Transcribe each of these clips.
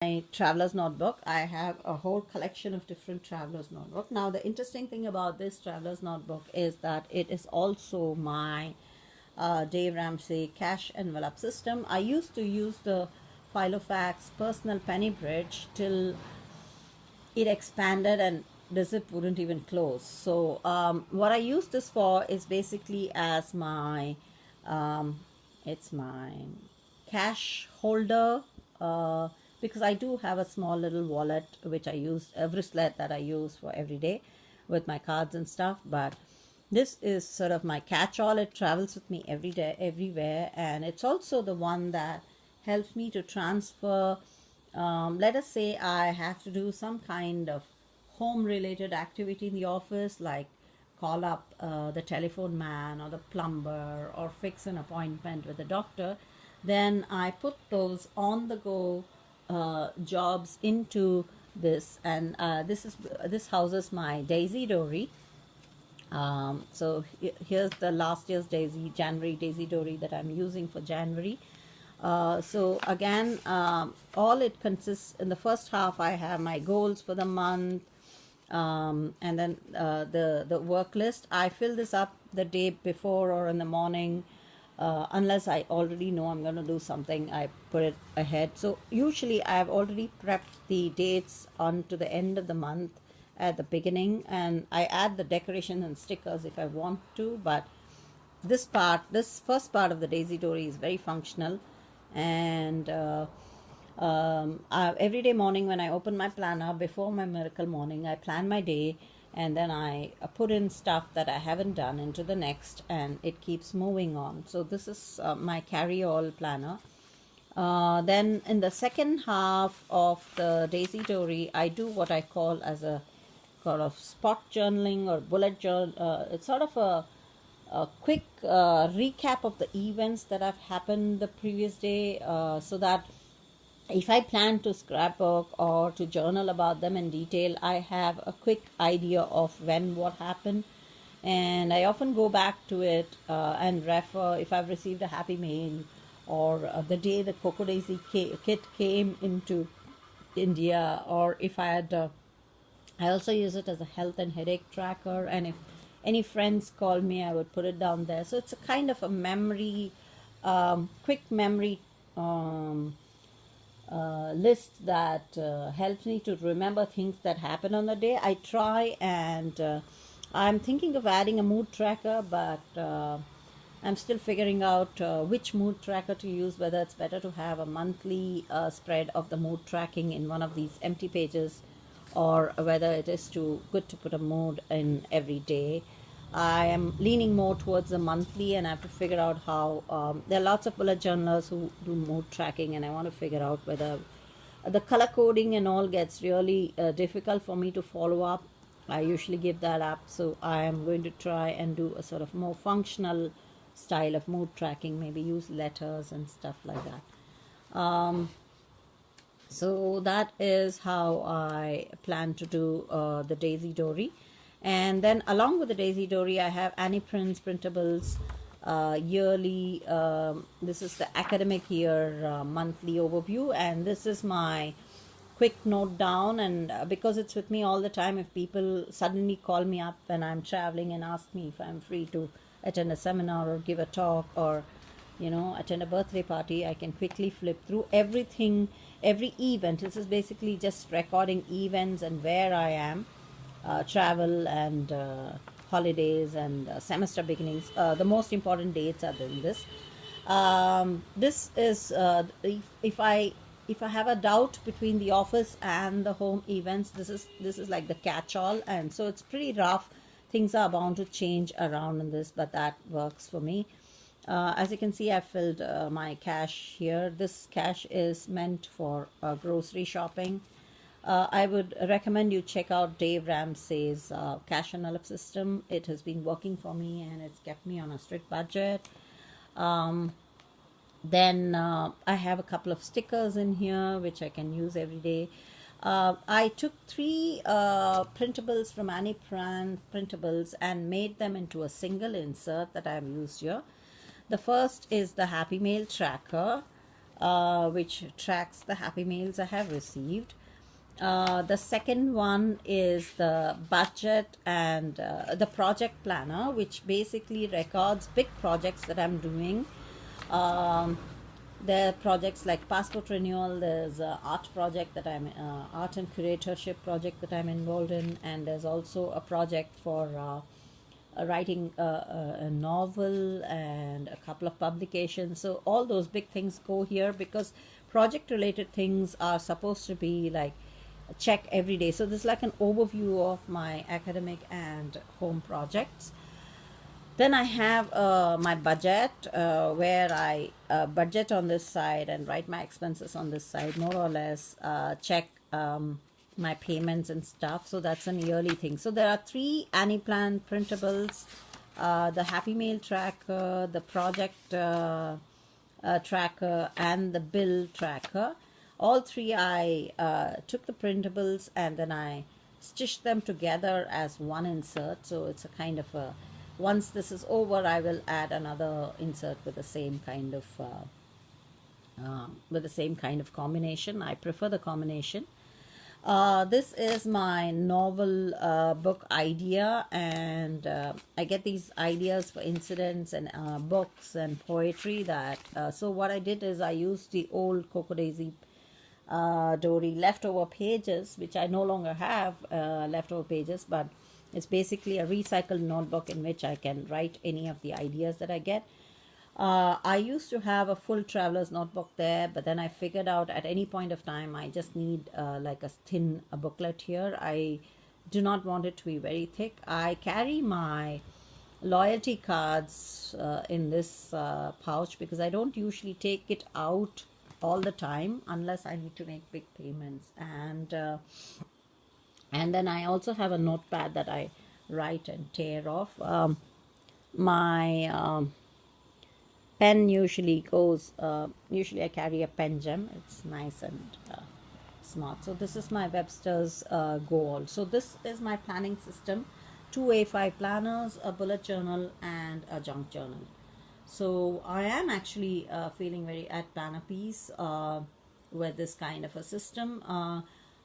my traveler's notebook. I have a whole collection of different traveler's notebook. Now, the interesting thing about this traveler's notebook is that it is also my Dave Ramsey cash envelope system. I used to use the Filofax personal penny bridge till it expanded and the zip wouldn't even close. So what I use this for is basically as my it's my cash holder, because I do have a small little wallet which I use, a wristlet that I use for every day with my cards and stuff. But this is sort of my catch-all. It travels with me every day, everywhere, and it's also the one that helps me to transfer. Let us say I have to do some kind of home-related activity in the office, like call up the telephone man or the plumber or fix an appointment with the doctor. Then I put those on-the-go jobs into this, and this houses my Daisy Dory. So here's the last year's January Daisy Dory that I'm using for January. So again, all it consists, in the first half I have my goals for the month, and then the work list. I fill this up the day before or in the morning. Unless I already know I'm going to do something, I put it ahead. So usually I've already prepped the dates onto the end of the month at the beginning, and I add the decorations and stickers if I want to. But this first part of the Daisy Dory is very functional. And every day morning when I open my planner before my miracle morning, I plan my day, and then I put in stuff that I haven't done into the next, and it keeps moving on. So this is my carry-all planner. Then in the second half of the Daisy Dory, I do what I call as a sort of spot journaling or bullet journal. It's sort of a quick recap of the events that have happened the previous day, so that if I plan to scrapbook or to journal about them in detail, I have a quick idea of when what happened. And I often go back to it and refer if I've received a happy mail, or the day the Coco Daisy kit came into India, or if I had I also use it as a health and headache tracker, and if any friends call me, I would put it down there. So it's a kind of a memory, quick memory list that helps me to remember things that happen on the day. I try, and I'm thinking of adding a mood tracker, but I'm still figuring out which mood tracker to use, whether it's better to have a monthly spread of the mood tracking in one of these empty pages, or whether it is good to put a mood in every day. I am leaning more towards the monthly, and I have to figure out how. There are lots of bullet journalers who do mood tracking, and I want to figure out whether the color coding and all gets really difficult for me to follow up. I usually give that up, so I am going to try and do a sort of more functional style of mood tracking, maybe use letters and stuff like that. So that is how I plan to do the Daisy Dory. And then along with the Daisy Dory, I have Annie Prince printables yearly. This is the academic year monthly overview, and this is my quick note down. And because it's with me all the time, if people suddenly call me up when I'm traveling and ask me if I'm free to attend a seminar or give a talk, or attend a birthday party, I can quickly flip through everything, every event. This is basically just recording events and where I am, travel and holidays and semester beginnings. The most important dates are in this. This is if I have a doubt between the office and the home events, this is like the catch-all, and so it's pretty rough. Things are bound to change around in this, but that works for me. As you can see, I filled my cache here. This cache is meant for grocery shopping. I would recommend you check out Dave Ramsey's cache envelope system. It has been working for me, and it's kept me on a strict budget. Then I have a couple of stickers in here which I can use every day. I took 3 printables from Annie Printables and made them into a single insert that I've used here. The first is the Happy Mail tracker. which tracks the happy mails I have received. The second one is the budget and the project planner, which basically records big projects that I'm doing. Um, there are projects like passport renewal. There's a art project that art and curatorship project that I'm involved in, and there's also a project for writing a novel and a couple of publications. So all those big things go here because project related things are supposed to be like check every day. So this is like an overview of my academic and home projects. Then I have my budget, where I budget on this side and write my expenses on this side, more or less check my payments and stuff. So that's an yearly thing. So there are three AnyPlan printables, the Happy Mail tracker, the project tracker, and the bill tracker. All three I took the printables and then I stitched them together as one insert. So it's a kind of a, once this is over, I will add another insert with the same kind of combination. I prefer the combination. This is my novel book idea, and I get these ideas for incidents and books and poetry. So what I did is I used the old Coco Daisy Dory leftover pages, which I no longer have leftover pages, but it's basically a recycled notebook in which I can write any of the ideas that I get. I used to have a full traveler's notebook there, but then I figured out at any point of time I just need like a thin booklet here. I do not want it to be very thick. I carry my loyalty cards in this pouch because I don't usually take it out all the time unless I need to make big payments. And then I also have a notepad that I write and tear off. My pen usually goes, usually I carry a pen gem. It's nice and smart. So this is my Webster's goal. So this is my planning system: 2 A5 planners, a bullet journal, and a junk journal. So I am actually feeling very at planner piece with this kind of a system.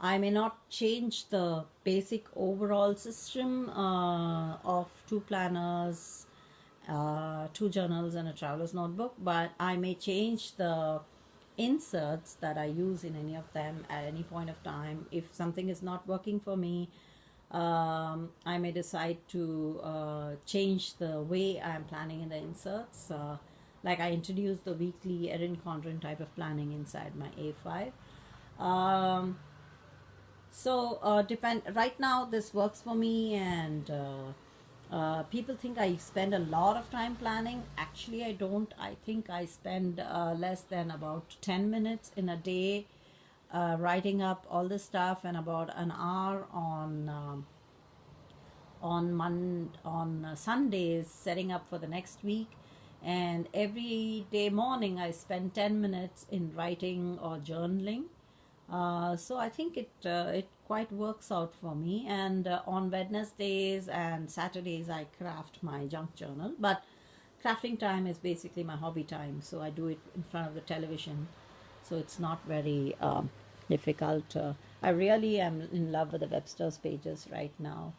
I may not change the basic overall system of 2 planners, 2 journals, and a traveler's notebook, but I may change the inserts that I use in any of them at any point of time. If something is not working for me, I may decide to change the way I'm planning in the inserts. Like I introduced the weekly Erin Condren type of planning inside my A5. Depend. Right now, this works for me, and people think I spend a lot of time planning. Actually, I don't. I think I spend less than about 10 minutes in a day writing up all this stuff, and about an hour on Sundays setting up for the next week. And every day morning I spend 10 minutes in writing or journaling. So I think it quite works out for me. And on Wednesdays and Saturdays I craft my junk journal. But crafting time is basically my hobby time, so I do it in front of the television. So it's not very difficult. I really am in love with the Webster's pages right now.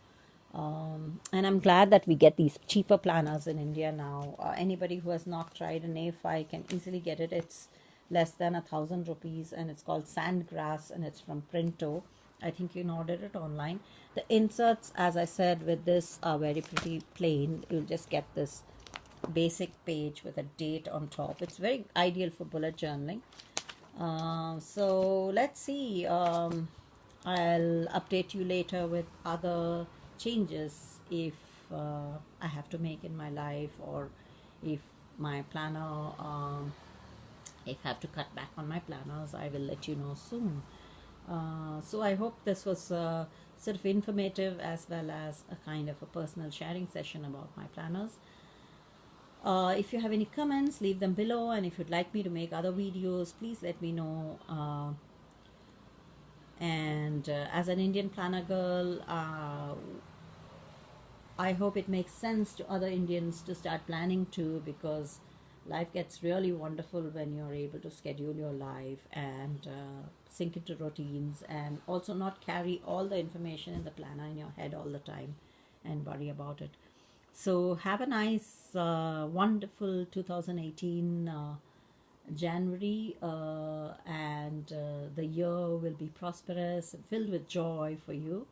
And I'm glad that we get these cheaper planners in India now. Anybody who has not tried an A5 can easily get it. It's less than 1,000 rupees, and it's called Sandgrass, and it's from Printo. I think you can order it online. The inserts, as I said, with this are very pretty plain. You'll just get this basic page with a date on top. It's very ideal for bullet journaling. So let's see. I'll update you later with other changes if I have to make in my life, or if my planner, if I have to cut back on my planners, I will let you know soon. So I hope this was sort of informative as well as a kind of a personal sharing session about my planners. If you have any comments, leave them below, and if you'd like me to make other videos, please let me know. And as an Indian planner girl, I hope it makes sense to other Indians to start planning too, because Life gets really wonderful when you're able to schedule your life and sink into routines, and also not carry all the information in the planner in your head all the time and worry about it. So have a nice, wonderful 2018 January, and the year will be prosperous and filled with joy for you.